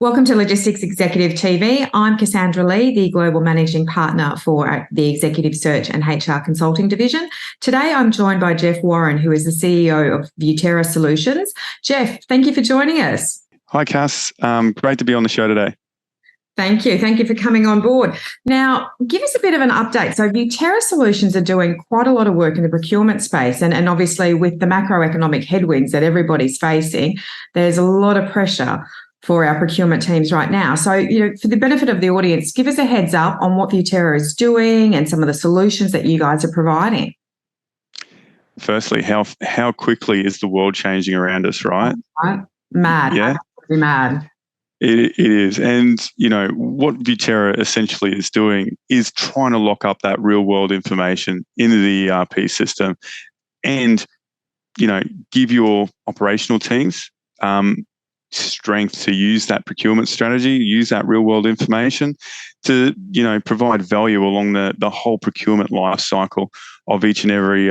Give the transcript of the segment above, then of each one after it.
Welcome to Logistics Executive TV. I'm Cassandra Lee, the Global Managing Partner for the Executive Search and HR Consulting Division. Today, I'm joined by Jeff Warren, who is the CEO of Vueterra Solutions. Jeff, thank you for joining us. Hi, Cass. Great to be on the show today. Thank you. Thank you for coming on board. Now, give us a bit of an update. So Vueterra Solutions are doing quite a lot of work in the procurement space. And obviously with the macroeconomic headwinds that everybody's facing, there's a lot of pressure for our procurement teams right now. So, for the benefit of the audience, give us a heads up on what Vueterra is doing and some of the solutions that you guys are providing. Firstly, how quickly is the world changing around us, right? Mad. Yeah. Absolutely mad. It is. And, what Vueterra essentially is doing is trying to lock up that real world information into the ERP system and, give your operational teams strength to use that procurement strategy, use that real world information to, provide value along the whole procurement life cycle of each and every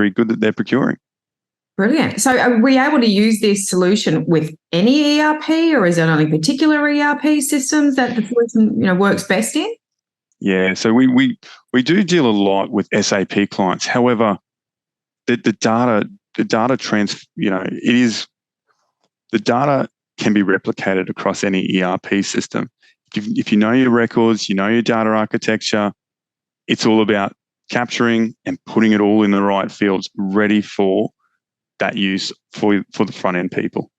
good that they're procuring. Brilliant. So are we able to use this solution with any ERP, or is it only particular ERP systems that the solution, works best in? Yeah. So we do deal a lot with SAP clients. However, the data can be replicated across any ERP system. If you know your records, you know your data architecture, it's all about capturing and putting it all in the right fields, ready for that use for the front end people.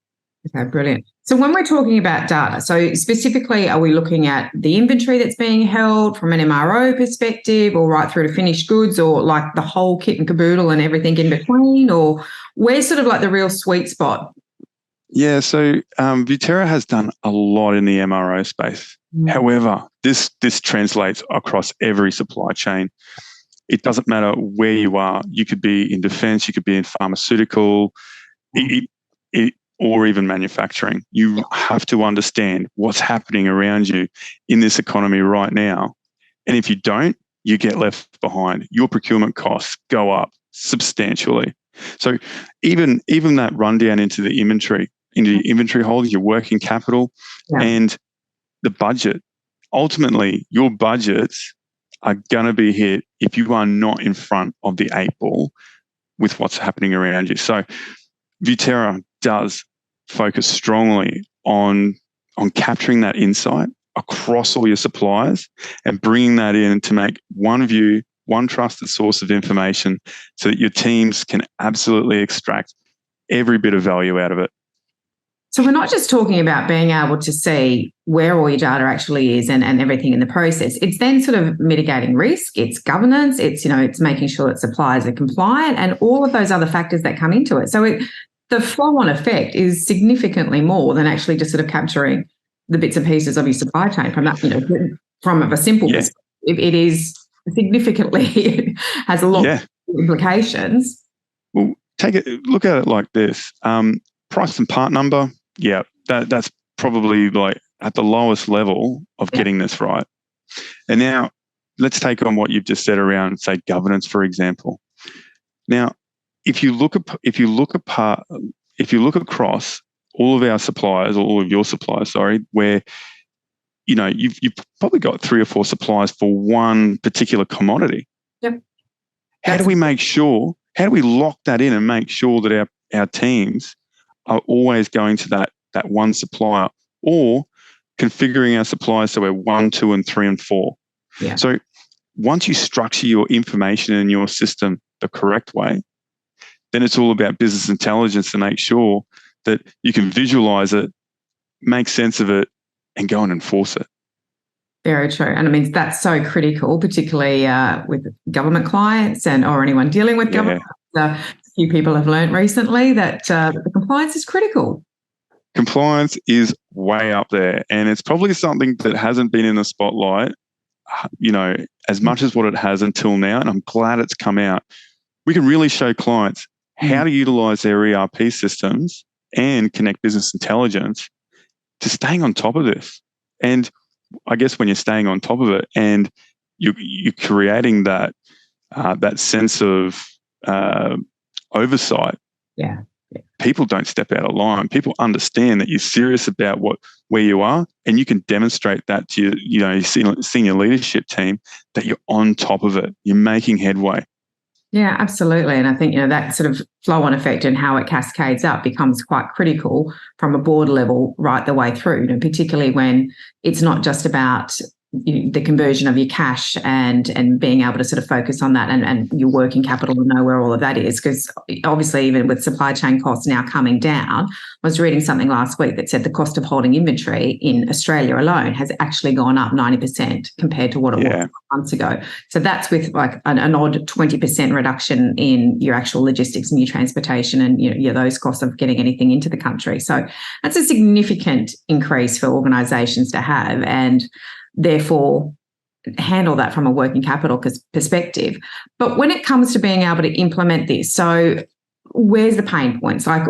Okay, brilliant. So when we're talking about data, so specifically, are we looking at the inventory that's being held from an MRO perspective, or right through to finished goods, or like the whole kit and caboodle and everything in between, or where's sort of like the real sweet spot? Yeah, so Vueterra has done a lot in the MRO space. However, this translates across every supply chain. It doesn't matter where you are. You could be in defense, you could be in pharmaceutical, or even manufacturing. You have to understand what's happening around you in this economy right now. And if you don't, you get left behind. Your procurement costs go up substantially. So even that rundown into the inventory holdings, your working capital, and the budget. Ultimately, your budgets are going to be hit if you are not in front of the 8 ball with what's happening around you. So Vueterra does focus strongly on capturing that insight across all your suppliers and bringing that in to make one view, one trusted source of information so that your teams can absolutely extract every bit of value out of it. So we're not just talking about being able to see where all your data actually is and everything in the process. It's then sort of mitigating risk, it's governance, it's making sure that suppliers are compliant and all of those other factors that come into it. So the flow-on effect is significantly more than actually just sort of capturing the bits and pieces of your supply chain from that, from a simple perspective. It is significantly, has a lot of implications. Well, look at it like this. Price and part number, that's probably like at the lowest level of getting this right. And now let's take on what you've just said around, say, governance, for example. Now, if you look across all of our suppliers, or all of your suppliers, where you've probably got 3 or 4 suppliers for one particular commodity. Yep. How do we lock that in and make sure that our teams are always going to that one supplier, or configuring our suppliers so we're 1, 2, and 3, and 4. Yeah. So once you structure your information in your system the correct way, then it's all about business intelligence to make sure that you can visualize it, make sense of it, and go and enforce it. Very true. And I mean, that's so critical, particularly with government clients or anyone dealing with government. A few people have learned recently that the compliance is critical. Compliance is way up there, and it's probably something that hasn't been in the spotlight, as much as what it has until now, and I'm glad it's come out. We can really show clients how to utilize their ERP systems and connect business intelligence to staying on top of this. And I guess when you're staying on top of it and you're creating that sense of oversight, people don't step out of line. People understand that you're serious about where you are, and you can demonstrate that to your senior leadership team that you're on top of it. You're making headway. Yeah, absolutely. And I think, that sort of flow-on effect and how it cascades up becomes quite critical from a board level right the way through, particularly when it's not just about the conversion of your cash and being able to sort of focus on that and your working capital and know where all of that is. Because obviously, even with supply chain costs now coming down, I was reading something last week that said the cost of holding inventory in Australia alone has actually gone up 90% compared to what it was months ago. So that's with like an odd 20% reduction in your actual logistics and your transportation and those costs of getting anything into the country. So that's a significant increase for organisations to have, and therefore handle that from a working capital perspective. But when it comes to being able to implement this, so where's the pain points? Like,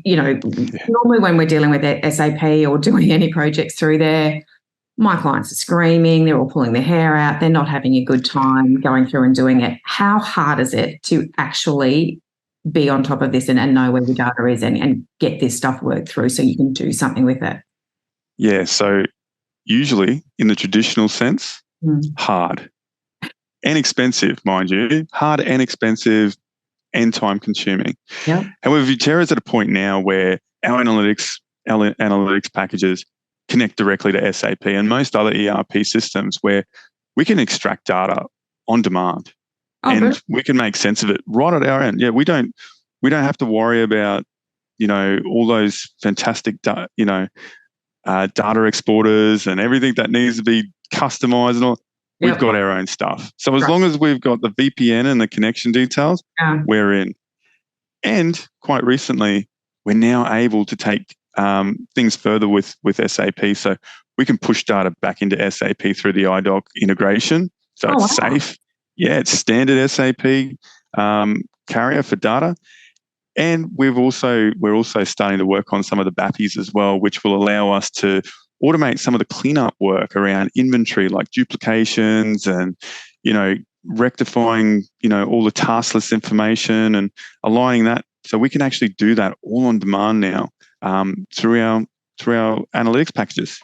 normally when we're dealing with SAP or doing any projects through there, my clients are screaming, they're all pulling their hair out, they're not having a good time going through and doing it. How hard is it to actually be on top of this and know where the data is and get this stuff worked through so you can do something with it? Yeah, so usually in the traditional sense, hard and expensive, mind you, hard and expensive and time consuming. Yep. However, Vueterra is at a point now where our analytics packages connect directly to SAP and most other ERP systems where we can extract data on demand we can make sense of it right at our end. Yeah, we don't have to worry about, all those fantastic, data exporters and everything that needs to be customized and all. We've got our own stuff. So as long as we've got the VPN and the connection details, we're in. And quite recently, we're now able to take things further with SAP. So we can push data back into SAP through the iDoc integration. So it's safe. Yeah, it's standard SAP carrier for data. And we're also starting to work on some of the BAPIs as well, which will allow us to automate some of the cleanup work around inventory, like duplications and, rectifying, all the taskless information and aligning that. So we can actually do that all on demand now through our analytics packages.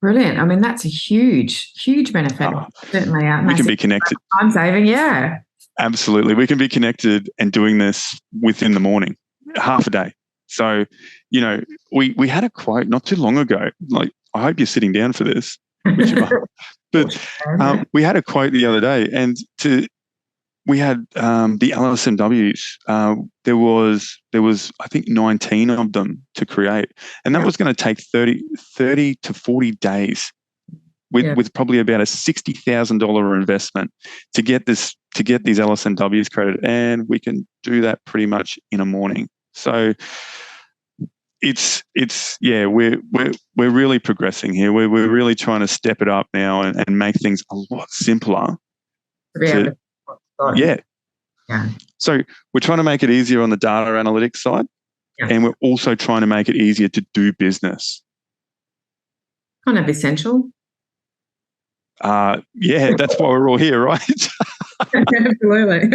Brilliant. I mean, that's a huge, huge benefit. Certainly. We can be connected. Time saving, yeah. Absolutely. We can be connected and doing this within the morning, half a day. So, we had a quote not too long ago, like, I hope you're sitting down for this, which you are. But we had a quote the other day and we had the LSMWs. There was I think 19 of them to create, and that was going to take 30 to 40 days with probably about a $60,000 investment to get these LSMWs created, and we can do that pretty much in a morning. So it's we're really progressing here. We're really trying to step it up now and make things a lot simpler. Yeah. So we're trying to make it easier on the data analytics side, and we're also trying to make it easier to do business. Kind of essential. That's why we're all here, right? Absolutely.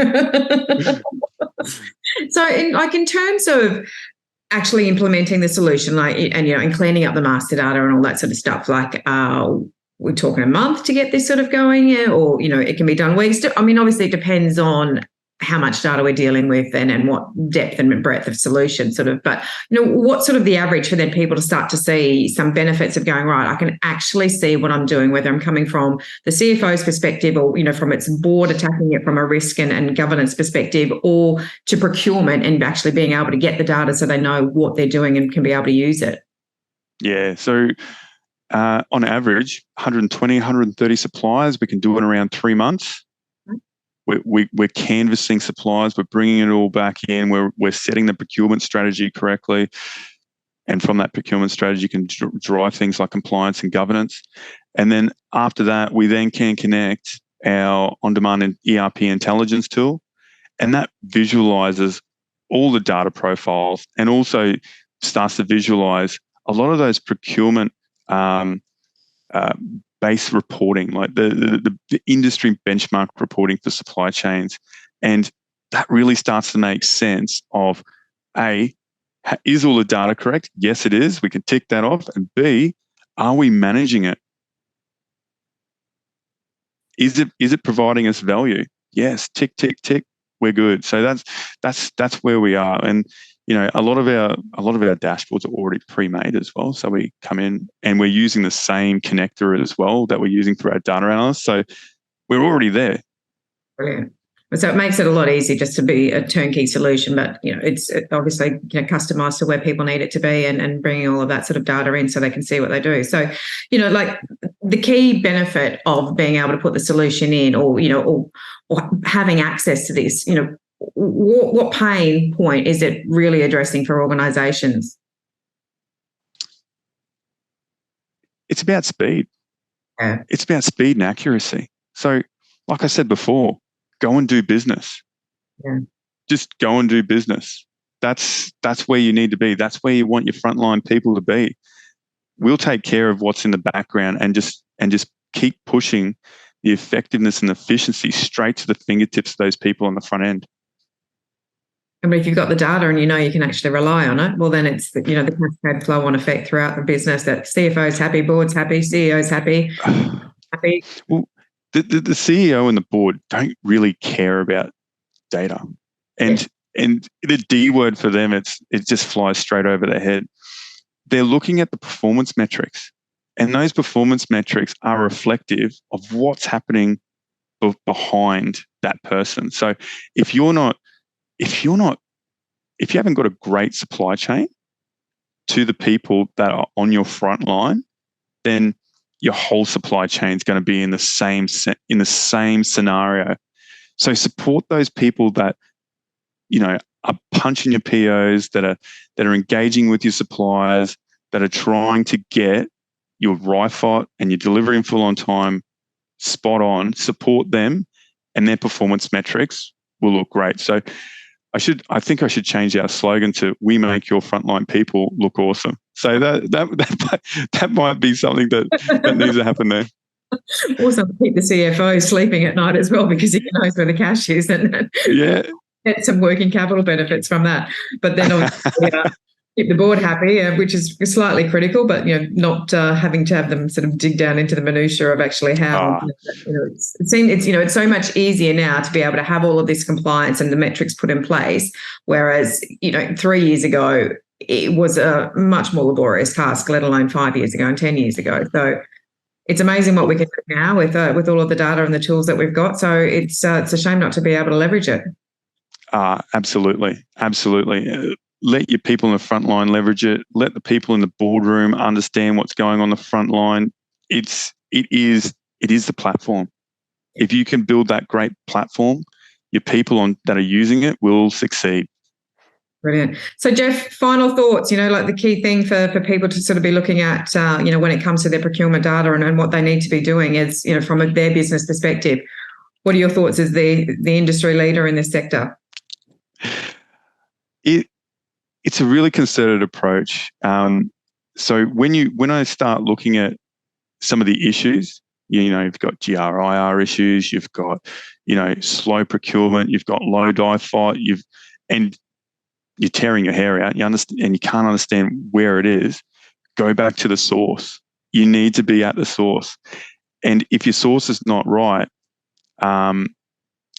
So, in terms of actually implementing the solution, and cleaning up the master data and all that sort of stuff, we're talking a month to get this sort of going, or it can be done weeks. I mean, obviously, it depends on how much data we're dealing with and what depth and breadth of solution sort of. But what's sort of the average for then people to start to see some benefits of going, right, I can actually see what I'm doing, whether I'm coming from the CFO's perspective or from its board attacking it from a risk and governance perspective, or to procurement and actually being able to get the data so they know what they're doing and can be able to use it. Yeah. So on average, 120, 130 suppliers, we can do it in around 3 months. We're canvassing suppliers. We're bringing it all back in. We're setting the procurement strategy correctly. And from that procurement strategy, you can drive things like compliance and governance. And then after that, we then can connect our on-demand and ERP intelligence tool. And that visualizes all the data profiles and also starts to visualize a lot of those procurement base reporting, like the industry benchmark reporting for supply chains. And that really starts to make sense of, A, Is all the data correct? Yes, it is. We can tick that off. And B, are we managing it? Is it providing us value? Yes. Tick, tick, tick. We're good. So that's where we are. And a lot of our dashboards are already pre-made as well. So we come in and we're using the same connector as well that we're using for our data analysts. So we're already there. Brilliant. So it makes it a lot easier just to be a turnkey solution, but it's obviously customized to where people need it to be, and bringing all of that sort of data in so they can see what they do. So, like the key benefit of being able to put the solution in, or having access to this, what pain point is it really addressing for organisations? It's about speed. Yeah. It's about speed and accuracy. So, like I said before, go and do business. Yeah. Just go and do business. That's where you need to be. That's where you want your frontline people to be. We'll take care of what's in the background and just keep pushing the effectiveness and efficiency straight to the fingertips of those people on the front end. But if you've got the data and you can actually rely on it, well, then it's the cascade flow on effect throughout the business, that CFO's happy, board's happy, CEO's happy. Happy. Well, the CEO and the board don't really care about data, and the D word for them, it just flies straight over their head. They're looking at the performance metrics, and those performance metrics are reflective of what's happening behind that person. So if you haven't got a great supply chain to the people that are on your front line, then your whole supply chain is going to be in the same scenario. So support those people that are punching your POs, that are engaging with your suppliers, that are trying to get your RIFOT and your delivery in full on time spot on. Support them, and their performance metrics will look great. So I think I should change our slogan to "We make your frontline people look awesome." So that might be something that needs to happen there. Also, keep the CFO sleeping at night as well, because he knows where the cash is, and get some working capital benefits from that. But then obviously keep the board happy, which is slightly critical, but not having to have them sort of dig down into the minutiae of actually how. It's so much easier now to be able to have all of this compliance and the metrics put in place, whereas 3 years ago it was a much more laborious task, let alone 5 years ago and 10 years ago. So it's amazing what we can do now with all of the data and the tools that we've got. So it's a shame not to be able to leverage it. Absolutely. Let your people in the front line leverage it. Let the people in the boardroom understand what's going on the front line. It is the platform. If you can build that great platform, your people that are using it will succeed. Brilliant. So, Jeff, final thoughts, like the key thing for people to sort of be looking at, when it comes to their procurement data and what they need to be doing is, from their business perspective. What are your thoughts as the industry leader in this sector? It's a really concerted approach. So when I start looking at some of the issues, you've got GRIR issues, you've got slow procurement, you've got low DIFOT, and you're tearing your hair out. You understand, and you can't understand where it is. Go back to the source. You need to be at the source, and if your source is not right,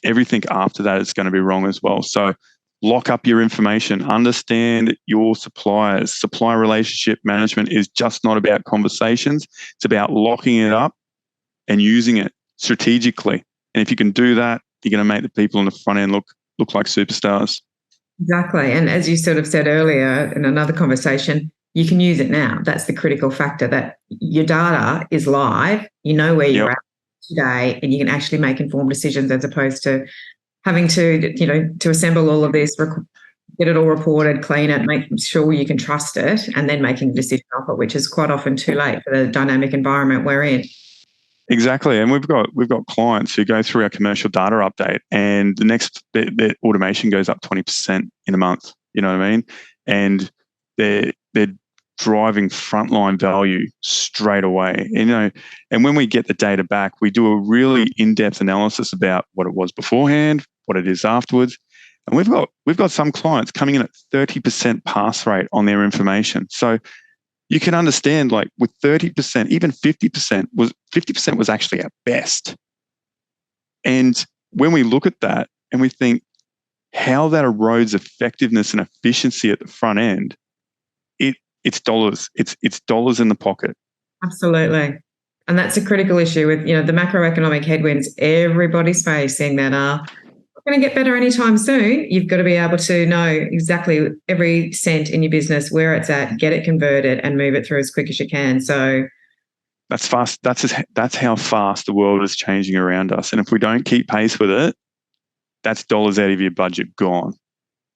everything after that is going to be wrong as well. So lock up your information, understand your suppliers. Supplier relationship management is just not about conversations. It's about locking it up and using it strategically. And if you can do that, you're going to make the people on the front end look like superstars. Exactly. And as you sort of said earlier in another conversation, you can use it now. That's the critical factor, that your data is live, where you're at today, and you can actually make informed decisions, as opposed to having to assemble all of this, get it all reported, clean it, make sure you can trust it, and then making a decision off it, which is quite often too late for the dynamic environment we're in. Exactly. And we've got clients who go through our commercial data update, and the next their automation goes up 20% in a month. You know what I mean? And they're driving frontline value straight away. And when we get the data back, we do a really in-depth analysis about what it was beforehand, what it is afterwards, And we've got some clients coming in at 30% pass rate on their information. So you can understand, like, with 30%, even 50% was actually at best. And when we look at that and we think how that erodes effectiveness and efficiency at the front end, it's dollars. It's dollars in the pocket. Absolutely. And that's a critical issue with, the macroeconomic headwinds everybody's facing that are not going to get better anytime soon. You've got to be able to know exactly every cent in your business, where it's at, get it converted and move it through as quick as you can. So that's fast. That's how fast the world is changing around us. And if we don't keep pace with it, that's dollars out of your budget gone.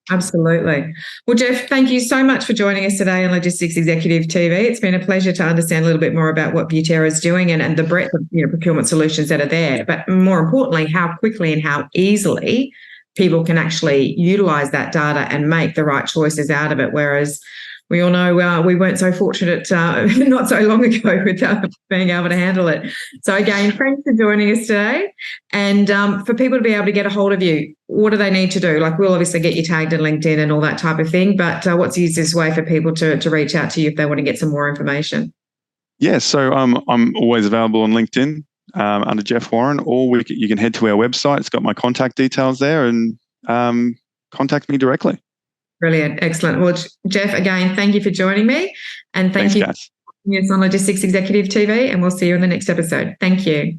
Absolutely. Well, Jeff, thank you so much for joining us today on Logistics Executive TV. It's been a pleasure to understand a little bit more about what Vueterra is doing and the breadth of procurement solutions that are there, but more importantly, how quickly and how easily people can actually utilise that data and make the right choices out of it, whereas we all know we weren't so fortunate not so long ago with being able to handle it. So again, thanks for joining us today. And for people to be able to get a hold of you, what do they need to do? Like, we'll obviously get you tagged in LinkedIn and all that type of thing, but what's the easiest way for people to reach out to you if they want to get some more information? Yeah, so I'm always available on LinkedIn under Jeff Warren, or you can head to our website. It's got my contact details there, and contact me directly. Brilliant. Excellent. Well, Jeff, again, thank you for joining me. And thank you. Thanks, Yes, on Logistics Executive TV, and we'll see you in the next episode. Thank you.